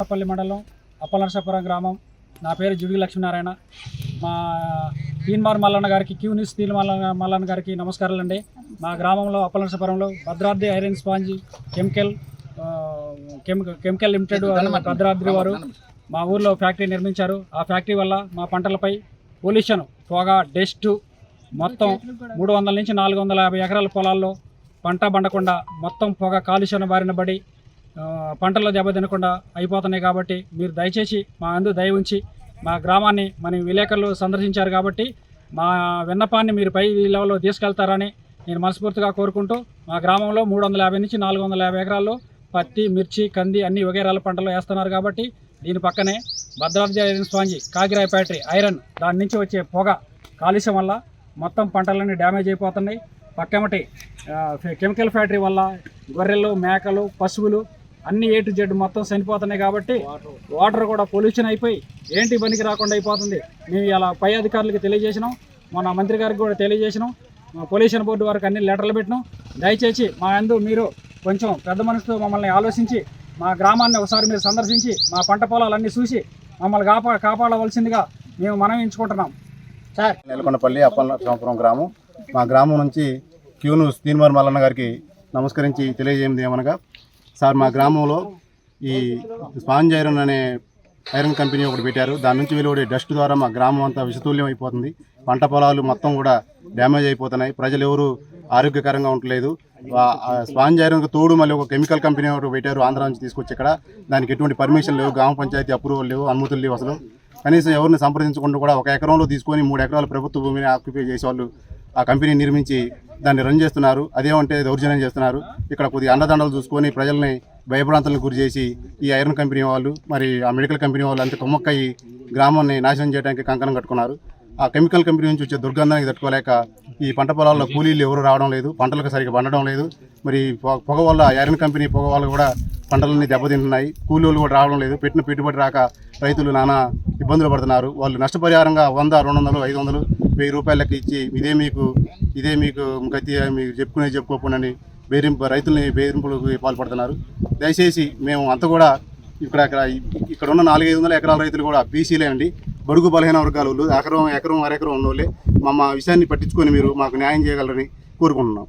పల్లి మండలం అప్పలనరసాపురం గ్రామం. నా పేరు జుడిగి లక్ష్మీనారాయణ. మా తీన్మార్ మల్లన్న గారికి క్యూ న్యూస్ మల్లన్న గారికి నమస్కారాలండి. మా గ్రామంలో అప్పలనరసాపురంలో Bhadradri iron sponge chemical limited Bhadradri వారు మా ఊర్లో ఫ్యాక్టరీ నిర్మించారు. ఆ ఫ్యాక్టరీ వల్ల మా పంటలపై పొల్యూషన్, పొగ, డస్ట్ మొత్తం 300 నుంచి 450 ఎకరాల పొలాల్లో పంట బండకుండా మొత్తం పొగ కాలుష్యం బారిన పడి పంటలు దెబ్బతినకుండా అయిపోతున్నాయి. కాబట్టి మీరు దయచేసి మా అందు దయ ఉంచి మా గ్రామాన్ని మన విలేకరులు సందర్శించారు కాబట్టి మా విన్నపాన్ని మీరు పై లెవెల్లో తీసుకెళ్తారని నేను మనస్ఫూర్తిగా కోరుకుంటూ, మా గ్రామంలో 350 నుంచి 450 ఎకరాల్లో పత్తి, మిర్చి, కంది అన్ని వగైరాల పంటలు వేస్తున్నారు. కాబట్టి దీని పక్కనే భద్రాద్రి ఐరన్ స్పాంజ్ కాకిరాయి ఫ్యాక్టరీ ఐరన్, దాని నుంచి వచ్చే పొగ కాలుష్యం వల్ల మొత్తం పంటలన్నీ డ్యామేజ్ అయిపోతున్నాయి. పక్కమటి కెమికల్ ఫ్యాక్టరీ వల్ల గొర్రెలు, మేకలు, పశువులు అన్ని A to Z మొత్తం చనిపోతున్నాయి. కాబట్టి వాటర్ కూడా పొల్యూషన్ అయిపోయి ఏంటి పనికి రాకుండా అయిపోతుంది. మేము ఇలా పై అధికారులకు తెలియజేసినాం, మన మంత్రి గారికి కూడా తెలియజేసినాం, పొల్యూషన్ బోర్డు వారికి అన్ని లెటర్లు పెట్టినాం. దయచేసి మా అందు మీరు కొంచెం పెద్ద మనసుతో మమ్మల్ని ఆలోచించి మా గ్రామాన్ని ఒకసారి మీరు సందర్శించి మా పంట పొలాలన్నీ చూసి మమ్మల్ని కాపాడవలసిందిగా మేము మనవించుకుంటున్నాం. సార్, నెలకొండపల్లి అప్పలనరసాపురం గ్రామం. మా గ్రామం నుంచి క్యూ న్యూస్ తీన్మార్ మల్లన్న గారికి నమస్కరించి తెలియజేయడం ఏమనగా, సార్ మా గ్రామంలో ఈ స్పాంజ్ ఐరన్ అనే ఐరన్ కంపెనీ ఒకటి పెట్టారు. దాని నుంచి వెలువడే డస్ట్ ద్వారా మా గ్రామం అంతా విషతుల్యం అయిపోతుంది. పంట పొలాలు మొత్తం కూడా డ్యామేజ్ అయిపోతున్నాయి. ప్రజలు ఎవరు ఆరోగ్యకరంగా ఉండలేదు. స్పాంజ్ ఐరన్కు తోడు మళ్ళీ ఒక కెమికల్ కంపెనీ ఒకటి పెట్టారు, ఆంధ్ర నుంచి తీసుకొచ్చి ఇక్కడ. దానికి ఎటువంటి పర్మిషన్ లేవు, గ్రామ పంచాయతీ అప్రూవల్ లేవు, అనుమతులు లేవు. అసలు కనీసం ఎవరిని సంప్రదించకుండా కూడా 1 ఎకరంలో తీసుకొని 3 ఎకరాల ప్రభుత్వ భూమిని ఆక్యుపై చేసేవాళ్ళు ఆ కంపెనీ నిర్మించి దాన్ని రన్ చేస్తున్నారు. అదేమంటే దౌర్జన్యం చేస్తున్నారు. ఇక్కడ కొద్దిగా అండదండలు చూసుకొని ప్రజల్ని భయభ్రాంతులకు గురి చేసి ఈ ఐరన్ కంపెనీ వాళ్ళు, మరి ఆ మెడికల్ కంపెనీ వాళ్ళు అంతా కొమ్మక్కయ్యి గ్రామాన్ని నాశనం చేయడానికి కంకణం కట్టుకున్నారు. ఆ కెమికల్ కంపెనీ నుంచి వచ్చే దుర్గంధానికి తట్టుకోలేక ఈ పంట పొలాల్లో కూలీలు ఎవరు రావడం లేదు, పంటలకు సరిగ్గా పండడం లేదు. మరి పొగ వల్ల, ఐరన్ కంపెనీ పొగ వల్ల కూడా పంటలన్నీ దెబ్బతింటున్నాయి. కూలీలు కూడా రావడం లేదు. పెట్టిన పెట్టుబడి రాక రైతులు నానా ఇబ్బందులు పడుతున్నారు. వాళ్ళు నష్టపరిహారంగా 100, 200, 500, 1000 రూపాయలకి ఇచ్చి ఇదే మీకు గతి మీకు చెప్పుకోకుండా రైతుల్ని బెదిరింపులకు పాల్పడుతున్నారు. దయచేసి మేము అంతా కూడా ఇక్కడ ఉన్న 400-500 ఎకరాల రైతులు కూడా బీసీలే అండి, బడుగు బలహీన వర్గాల వాళ్ళు, ఎకరం అరెకరం ఉన్నోళ్ళే. మా విషయాన్ని పట్టించుకొని మీరు మాకు న్యాయం చేయగలరని కోరుకుంటున్నాం.